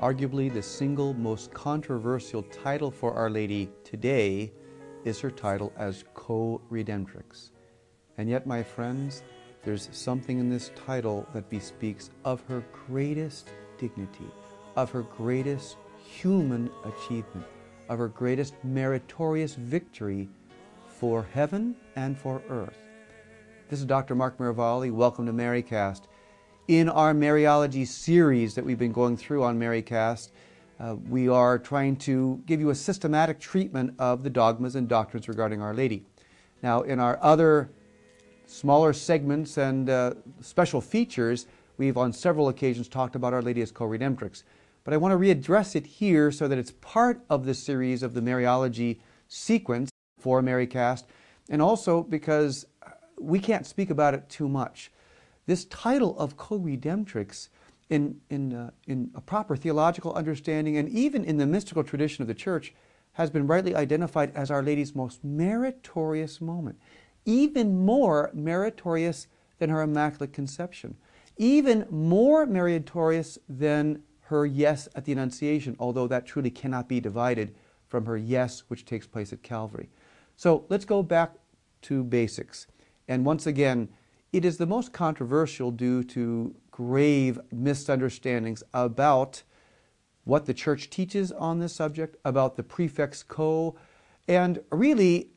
Arguably the single most controversial title for Our Lady today is her title as Coredemptrix. And yet, my friends, there's something in this title that bespeaks of her greatest dignity, of her greatest human achievement, of her greatest meritorious victory for heaven and for earth. This is Dr. Mark Miravalle. Welcome to MCast. In our Mariology series that we've been going through on MCast, we are trying to give you a systematic treatment of the dogmas and doctrines regarding Our Lady. Now, in our other smaller segments and special features, we've on several occasions talked about Our Lady as Coredemptrix. But I want to readdress it here so that it's part of the series of the Mariology sequence for MCast, and also because we can't speak about it too much. This title of Coredemptrix, in a proper theological understanding and even in the mystical tradition of the Church, has been rightly identified as Our Lady's most meritorious moment. Even more meritorious than her Immaculate Conception. Even more meritorious than her yes at the Annunciation, although that truly cannot be divided from her yes which takes place at Calvary. So let's go back to basics. And once again, it is the most controversial due to grave misunderstandings about what the Church teaches on this subject, about the prefix co, and really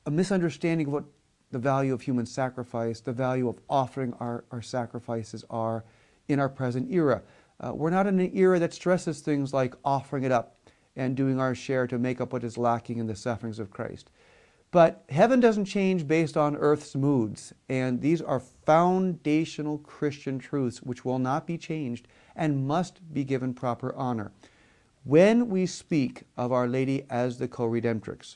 a misunderstanding of what the value of human sacrifice, the value of offering our sacrifices are in our present era. We're not in an era that stresses things like offering it up and doing our share to make up what is lacking in the sufferings of Christ. But heaven doesn't change based on earth's moods, and these are foundational Christian truths which will not be changed and must be given proper honor. When we speak of Our Lady as the Coredemptrix,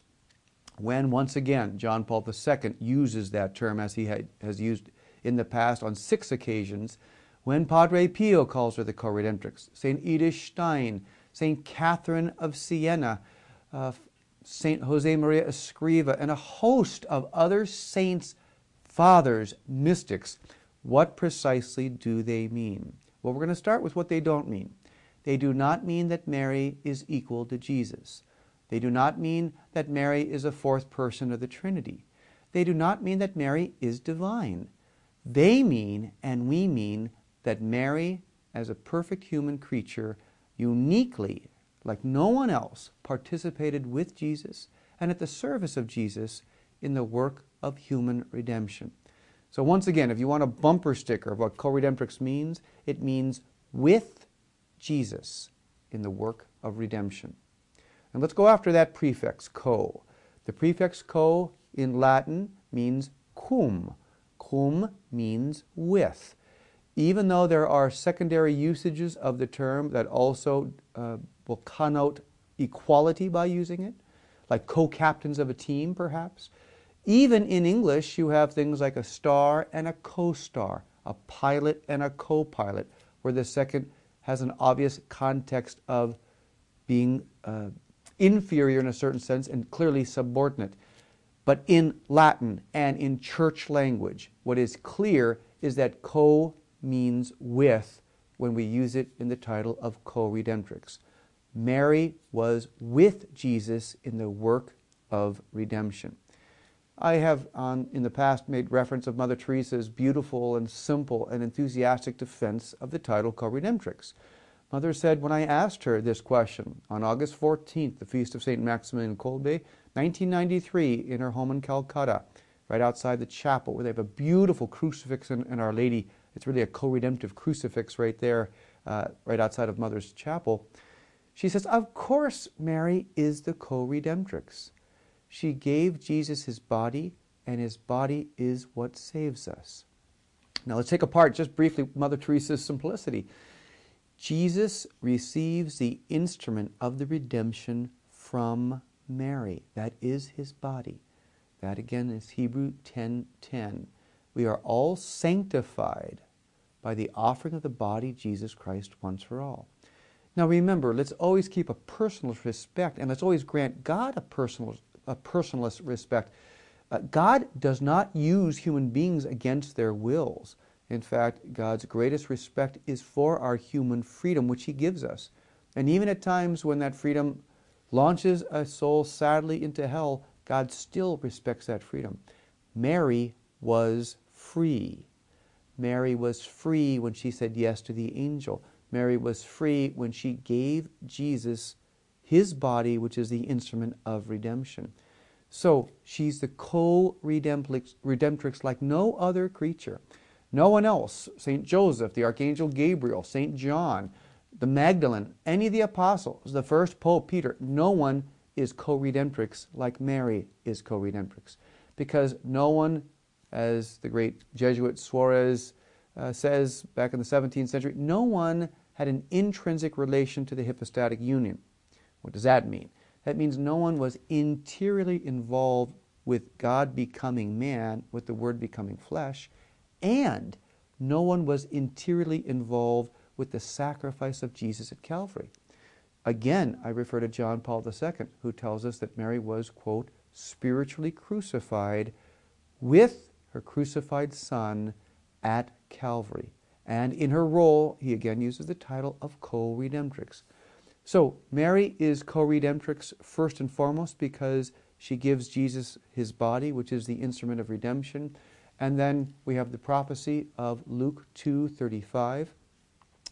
when once again John Paul II uses that term as he has used in the past on 6 occasions, when Padre Pio calls her the Coredemptrix, St. Edith Stein, St. Catherine of Siena, St. Jose Maria Escriva, and a host of other saints, fathers, mystics, what precisely do they mean? Well, we're going to start with what they don't mean. They do not mean that Mary is equal to Jesus. They do not mean that Mary is a fourth person of the Trinity. They do not mean that Mary is divine. They mean, and we mean, that Mary, as a perfect human creature, uniquely, like no one else, participated with Jesus and at the service of Jesus in the work of human redemption. So once again, if you want a bumper sticker of what Coredemptrix means, it means with Jesus in the work of redemption. And let's go after that prefix, co. The prefix co in Latin means cum. Cum means with. Even though there are secondary usages of the term that also will connote equality by using it, like co-captains of a team perhaps. Even in English you have things like a star and a co-star, a pilot and a co-pilot, where the second has an obvious context of being inferior in a certain sense and clearly subordinate. But in Latin and in church language, what is clear is that co means with when we use it in the title of Coredemptrix. Mary was with Jesus in the work of redemption. I have in the past made reference of Mother Teresa's beautiful and simple and enthusiastic defense of the title Coredemptrix. Mother said when I asked her this question on August 14th, the feast of St. Maximilian Kolbe, 1993, in her home in Calcutta, right outside the chapel, where they have a beautiful crucifix and Our Lady. It's really a co-redemptive crucifix right there, right outside of Mother's chapel. She says, of course Mary is the co-redemptrix. She gave Jesus his body, and his body is what saves us. Now let's take apart just briefly Mother Teresa's simplicity. Jesus receives the instrument of the redemption from Mary. That is his body. That again is Hebrew 10:10. We are all sanctified by the offering of the body Jesus Christ once for all. Now remember, let's always keep a personal respect, and let's always grant God a personalist respect. God does not use human beings against their wills. In fact, God's greatest respect is for our human freedom, which he gives us. And even at times when that freedom launches a soul sadly into hell, God still respects that freedom. Mary was free. Mary was free when she said yes to the angel. Mary was free when she gave Jesus his body, which is the instrument of redemption. So she's the co-redemptrix like no other creature. No one else, St. Joseph, the Archangel Gabriel, St. John, the Magdalene, any of the apostles, the first Pope Peter, no one is co-redemptrix like Mary is co-redemptrix. Because no one, as the great Jesuit Suarez says back in the 17th century, no one had an intrinsic relation to the hypostatic union. What does that mean? That means no one was interiorly involved with God becoming man, with the Word becoming flesh, and no one was interiorly involved with the sacrifice of Jesus at Calvary. Again, I refer to John Paul II, who tells us that Mary was, quote, spiritually crucified with her crucified Son at Calvary. And in her role, he again uses the title of co-redemptrix. So Mary is co-redemptrix first and foremost because she gives Jesus his body, which is the instrument of redemption. And then we have the prophecy of Luke 2:35.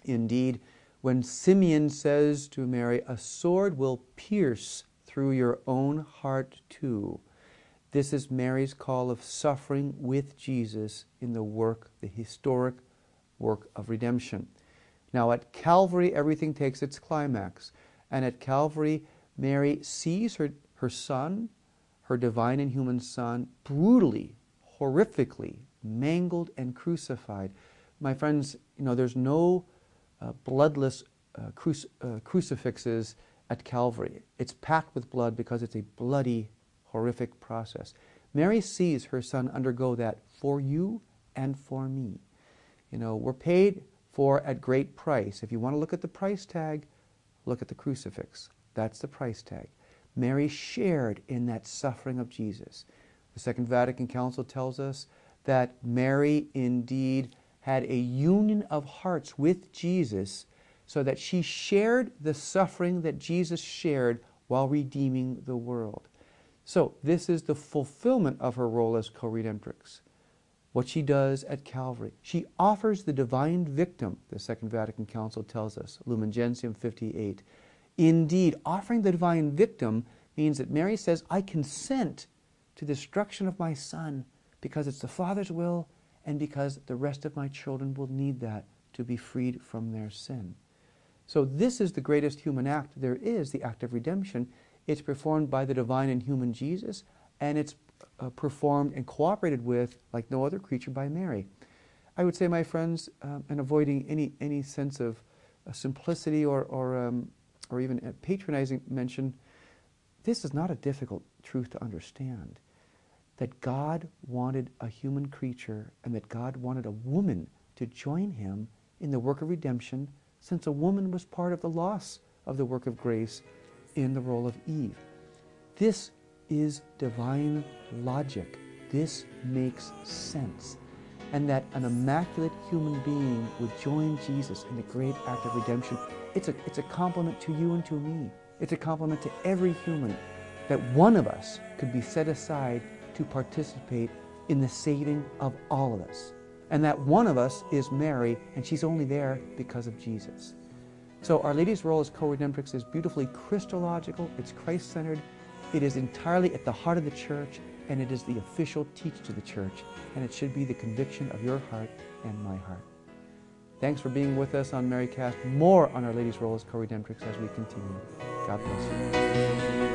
Indeed, when Simeon says to Mary, a sword will pierce through your own heart too. This is Mary's call of suffering with Jesus in the work, the historic work of redemption. Now at Calvary, everything takes its climax. And at Calvary, Mary sees her Son, her divine and human Son, brutally, horrifically mangled and crucified. My friends, there's no bloodless crucifixes at Calvary. It's packed with blood because it's a bloody, horrific process. Mary sees her Son undergo that for you and for me. We're paid for at great price. If you want to look at the price tag, look at the crucifix. That's the price tag. Mary shared in that suffering of Jesus. The Second Vatican Council tells us that Mary indeed had a union of hearts with Jesus so that she shared the suffering that Jesus shared while redeeming the world. So this is the fulfillment of her role as co-redemptrix. What she does at Calvary. She offers the divine victim, the Second Vatican Council tells us, Lumen Gentium 58. Indeed, offering the divine victim means that Mary says, I consent to the destruction of my Son because it's the Father's will and because the rest of my children will need that to be freed from their sin. So this is the greatest human act there is, the act of redemption. It's performed by the divine and human Jesus, and it's performed and cooperated with, like no other creature, by Mary. I would say, my friends, and avoiding any sense of simplicity or even a patronizing mention, this is not a difficult truth to understand. That God wanted a human creature and that God wanted a woman to join him in the work of redemption, since a woman was part of the loss of the work of grace in the role of Eve. This is divine logic. This makes sense. And that an immaculate human being would join Jesus in the great act of redemption, it's a compliment to you and to me. It's a compliment to every human that one of us could be set aside to participate in the saving of all of us. And that one of us is Mary, and she's only there because of Jesus. So Our Lady's role as co-redemptrix is beautifully Christological, it's Christ-centered, it is entirely at the heart of the Church, and it is the official teaching to the Church, and it should be the conviction of your heart and my heart. Thanks for being with us on MCast. More on Our Lady's role as co-redemptrix as we continue. God bless you.